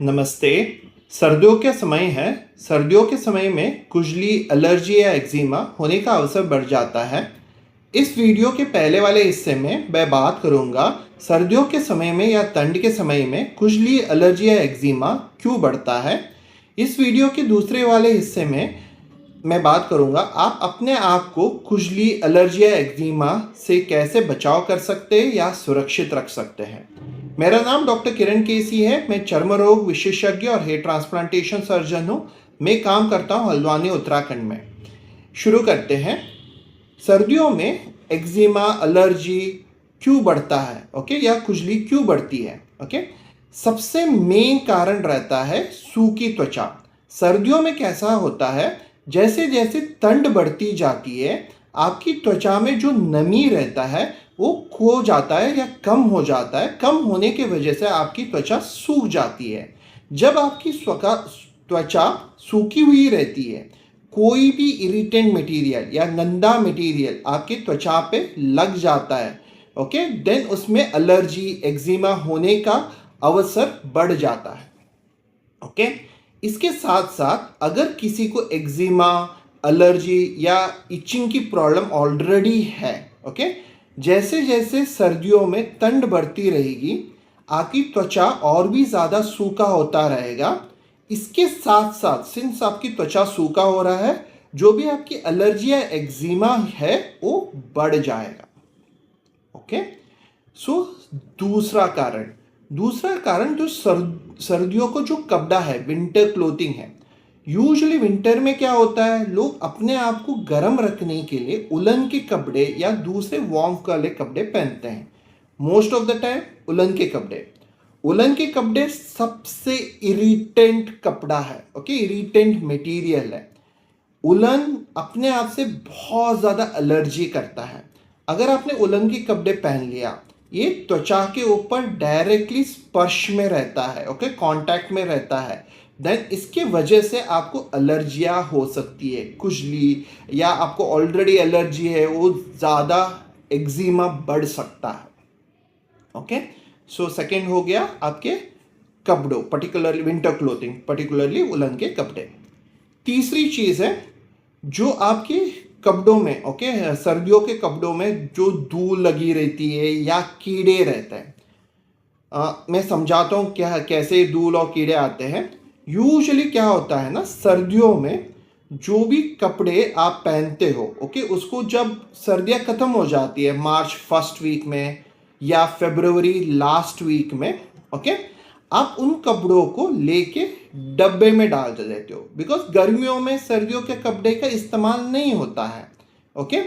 नमस्ते। सर्दियों के समय है। सर्दियों के समय में खुजली, एलर्जी या एक्जिमा होने का अवसर बढ़ जाता है। इस वीडियो के पहले वाले हिस्से में मैं बात करूंगा सर्दियों के समय में या ठंड के समय में खुजली, एलर्जी या एक्जिमा क्यों बढ़ता है। इस वीडियो के दूसरे वाले हिस्से में मैं बात करूंगा आप अपने आप को खुजली, एलर्जी या एक्जिमा से कैसे बचाव कर सकते हैं या सुरक्षित रख सकते हैं। मेरा नाम डॉक्टर किरण केसी है। मैं चर्म रोग विशेषज्ञ और हेयर ट्रांसप्लांटेशन सर्जन हूँ। मैं काम करता हूँ हल्द्वानी, उत्तराखंड में। शुरू करते हैं। सर्दियों में एक्जिमा, एलर्जी क्यों बढ़ता है, ओके, या खुजली क्यों बढ़ती है, ओके। सबसे मेन कारण रहता है सूखी त्वचा। सर्दियों में कैसा होता है, जैसे जैसे ठंड बढ़ती जाती है आपकी त्वचा में जो नमी रहता है वो खो जाता है या कम हो जाता है। कम होने की वजह से आपकी त्वचा सूख जाती है। जब आपकी त्वचा सूखी हुई रहती है, कोई भी इरिटेंट मटेरियल या गंदा मटेरियल आपकी त्वचा पे लग जाता है, ओके, देन उसमें एलर्जी, एक्जिमा होने का अवसर बढ़ जाता है, ओके। इसके साथ साथ अगर किसी को एक्जिमा, एलर्जी या इचिंग की प्रॉब्लम ऑलरेडी है, ओके, जैसे जैसे सर्दियों में ठंड बढ़ती रहेगी आपकी त्वचा और भी ज़्यादा सूखा होता रहेगा। इसके साथ साथ सिंस आपकी त्वचा सूखा हो रहा है, जो भी आपकी एलर्जी या एक्जिमा है वो बढ़ जाएगा, ओके। सो दूसरा कारण जो सर्दियों को जो कपड़ा है, विंटर क्लोथिंग है। यूजुअली विंटर में क्या होता है, लोग अपने आप को गर्म रखने के लिए उलन के कपड़े या दूसरे वार्म वाले कपड़े पहनते हैं। मोस्ट ऑफ द टाइम उलन के कपड़े सबसे इरिटेंट कपड़ा है, ओके, इरिटेंट मटेरियल है। उलन अपने आप से बहुत ज़्यादा एलर्जी करता है। अगर आपने उलन के कपड़े पहन लिया, ये त्वचा के ऊपर डायरेक्टली स्पर्श में रहता है, ओके, कांटेक्ट में रहता है, देन इसके वजह से आपको एलर्जियाँ हो सकती है, खुजली, या आपको ऑलरेडी एलर्जी है वो ज़्यादा एक्जिमा बढ़ सकता है, ओके। सो सेकेंड हो गया आपके कपड़ों, पर्टिकुलरली विंटर क्लोथिंग, पर्टिकुलरली उलन के कपड़े। तीसरी चीज़ है जो आपके कपड़ों में, ओके, सर्दियों के कपड़ों में जो धूल लगी रहती है या कीड़े रहते हैं। मैं समझाता हूँ क्या कैसे धूल और कीड़े आते हैं। यूजुअली क्या होता है ना, सर्दियों में जो भी कपड़े आप पहनते हो, ओके, उसको जब सर्दियाँ ख़त्म हो जाती है मार्च फर्स्ट वीक में या फरवरी लास्ट वीक में, ओके, आप उन कपड़ों को लेके डब्बे में डाल देते हो, बिकॉज गर्मियों में सर्दियों के कपड़े का इस्तेमाल नहीं होता है, ओके।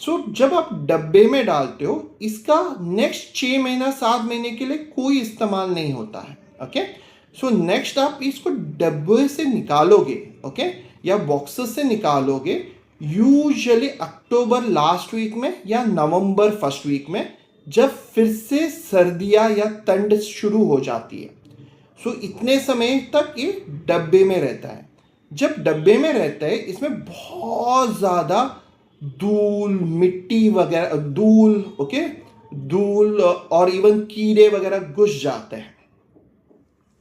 सो जब आप डब्बे में डालते हो, इसका नेक्स्ट 6 महीना 7 महीने के लिए कोई इस्तेमाल नहीं होता है, ओके। सो नेक्स्ट आप इसको डब्बे से निकालोगे, ओके, या बॉक्सेस से निकालोगे यूजुअली अक्टूबर लास्ट वीक में या नवंबर फर्स्ट वीक में, जब फिर से सर्दियाँ या ठंड शुरू हो जाती है। सो इतने समय तक ये डब्बे में रहता है। जब डब्बे में रहता है, इसमें बहुत ज़्यादा धूल, मिट्टी वगैरह, ओके, धूल और इवन कीड़े वगैरह घुस जाते हैं,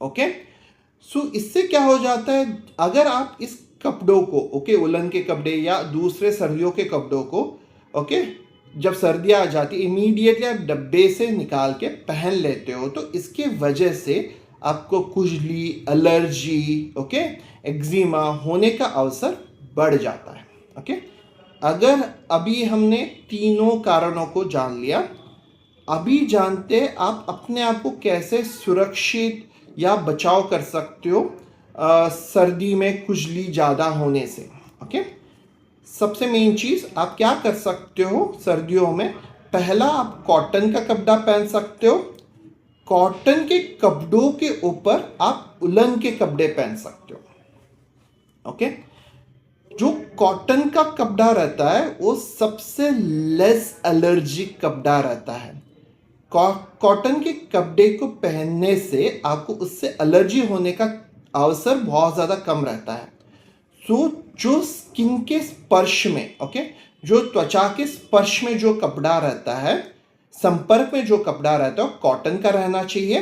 ओके। सो इससे क्या हो जाता है, अगर आप इस कपड़ों को, ओके, उलन के कपड़े या दूसरे सर्दियों के कपड़ों को, ओके, जब सर्दियाँ आ जाती इमीडिएटली आप डब्बे से निकाल के पहन लेते हो, तो इसके वजह से आपको खुजली, एलर्जी, ओके, एक्जिमा होने का अवसर बढ़ जाता है, ओके। अगर अभी हमने तीनों कारणों को जान लिया, अभी जानते हैं आप अपने आप को कैसे सुरक्षित या बचाव कर सकते हो सर्दी में खुजली ज़्यादा होने से, ओके। सबसे मेन चीज़ आप क्या कर सकते हो सर्दियों में, पहला आप कॉटन का कपड़ा पहन सकते हो। कॉटन के कपड़ों के ऊपर आप उलन के कपड़े पहन सकते हो, ओके। जो कॉटन का कपड़ा रहता है वो सबसे लेस एलर्जिक कपड़ा रहता है। कॉटन के कपड़े को पहनने से आपको उससे एलर्जी होने का अवसर बहुत ज़्यादा कम रहता है। सो जो स्किन के स्पर्श में, ओके, जो त्वचा के स्पर्श में जो कपड़ा रहता है, संपर्क में जो कपड़ा रहता है वो कॉटन का रहना चाहिए।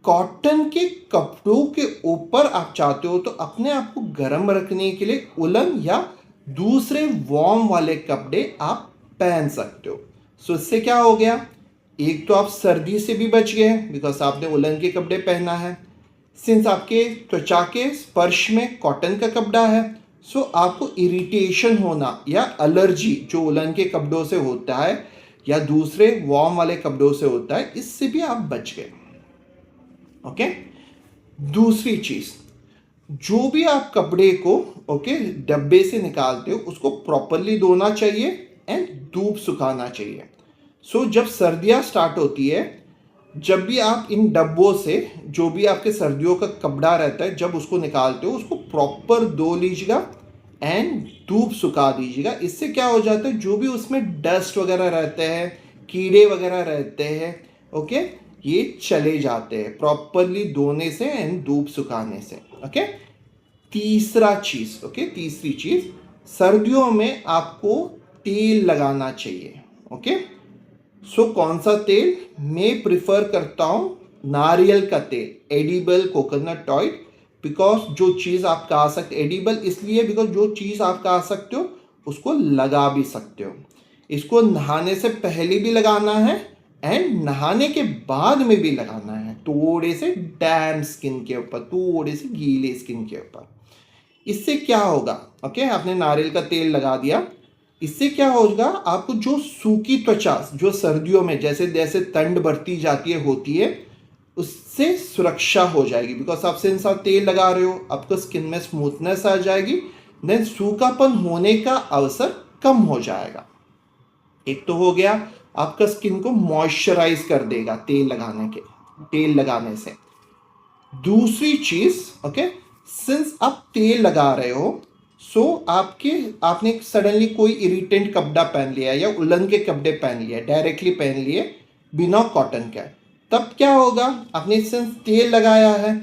कॉटन के कपड़ों के ऊपर आप चाहते हो तो अपने आप को गर्म रखने के लिए उलन या दूसरे वार्म वाले कपड़े आप पहन सकते हो। सो इससे क्या हो गया, एक तो आप सर्दी से भी बच गए बिकॉज आपने उलन के कपड़े पहना है। सिंस आपके त्वचा के स्पर्श में कॉटन का कपड़ा है, सो आपको इरिटेशन होना या एलर्जी जो उलन के कपड़ों से होता है या दूसरे वार्म वाले कपड़ों से होता है, इससे भी आप बच गए। ओके, दूसरी चीज, जो भी आप कपड़े को डब्बे से निकालते हो उसको प्रॉपरली धोना चाहिए एंड धूप सुखाना चाहिए। सो जब सर्दियां स्टार्ट होती है, जब भी आप इन डब्बों से जो भी आपके सर्दियों का कपड़ा रहता है, जब उसको निकालते हो उसको प्रॉपर धो लीजिएगा एंड धूप सुखा दीजिएगा। इससे क्या हो जाता है, जो भी उसमें डस्ट वगैरह रहते हैं, कीड़े वगैरह रहते हैं, ये चले जाते हैं प्रॉपरली धोने से एंड धूप सुखाने से। तीसरी चीज, सर्दियों में आपको तेल लगाना चाहिए। सो कौन सा तेल? मैं प्रिफर करता हूं नारियल का तेल, एडिबल कोकोनट ऑयल, बिकॉज जो चीज़ आप खा सकते, एडिबल इसलिए बिकॉज जो चीज़ आप खा सकते हो उसको लगा भी सकते हो। इसको नहाने से पहले भी लगाना है एंड नहाने के बाद में भी लगाना है, थोड़े से डैम स्किन के ऊपर, थोड़े से गीले स्किन के ऊपर। इससे क्या होगा, आपने नारियल का तेल लगा दिया, इससे क्या होगा, आपको जो सूखी त्वचा जो सर्दियों में जैसे जैसे ठंड बढ़ती जाती है होती है, उससे सुरक्षा हो जाएगी। बिकॉज आप सिंस आप तेल लगा रहे हो, आपको स्किन में स्मूथनेस आ जाएगी, देन सूखापन होने का अवसर कम हो जाएगा। एक तो हो गया, आपका स्किन को मॉइस्चराइज कर देगा तेल लगाने से। दूसरी चीज, सिंस आप तेल लगा रहे हो, सो आपने सडनली कोई इरिटेंट कपड़ा पहन लिया या उलन के कपड़े पहन लिया, डायरेक्टली पहन लिए बिना कॉटन के, तब क्या होगा, आपने सिंस तेल लगाया है,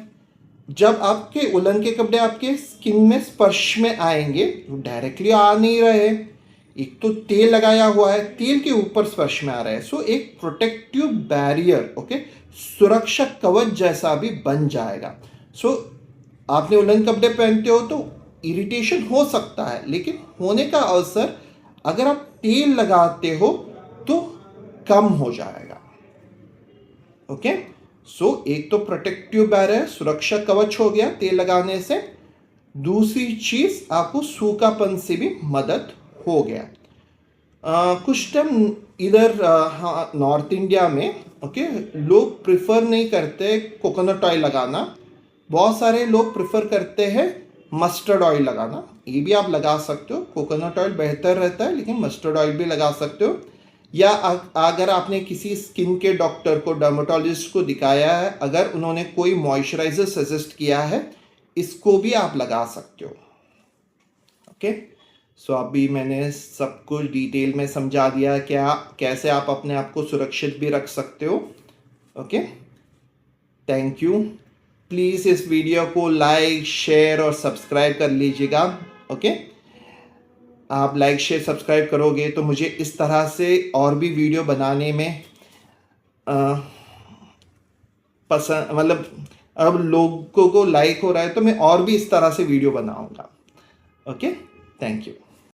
जब आपके उलन के कपड़े आपके स्किन में स्पर्श में आएंगे, तो डायरेक्टली आ नहीं रहे, एक तो तेल लगाया हुआ है, तेल के ऊपर स्पर्श में आ रहा है, सो एक प्रोटेक्टिव बैरियर, सुरक्षा कवच जैसा भी बन जाएगा। सो आपने उलन कपड़े पहनते हो तो इरिटेशन हो सकता है, लेकिन होने का अवसर अगर आप तेल लगाते हो तो कम हो जाएगा। सो एक तो प्रोटेक्टिव बैरियर, सुरक्षा कवच हो गया तेल लगाने से। दूसरी चीज, आपको सूखापन से भी मदद हो गया। कुछ टाइम इधर नॉर्थ इंडिया में लोग प्रिफर नहीं करते कोकोनट ऑयल लगाना, बहुत सारे लोग प्रिफर करते हैं मस्टर्ड ऑयल लगाना। ये भी आप लगा सकते हो, कोकोनट ऑयल बेहतर रहता है, लेकिन मस्टर्ड ऑयल भी लगा सकते हो। या अगर आपने किसी स्किन के डॉक्टर को, डर्मेटोलॉजिस्ट को दिखाया है, अगर उन्होंने कोई मॉइस्चराइजर सजेस्ट किया है, इसको भी आप लगा सकते हो। सो अभी मैंने सब कुछ डिटेल में समझा दिया कैसे आप अपने आप को सुरक्षित भी रख सकते हो। Thank you. प्लीज़ इस वीडियो को लाइक, शेयर और सब्सक्राइब कर लीजिएगा। आप लाइक, शेयर, सब्सक्राइब करोगे तो मुझे इस तरह से और भी वीडियो बनाने में पसंद, मतलब अब लोगों को लाइक हो रहा है तो मैं और भी इस तरह से वीडियो बनाऊंगा। Thank you.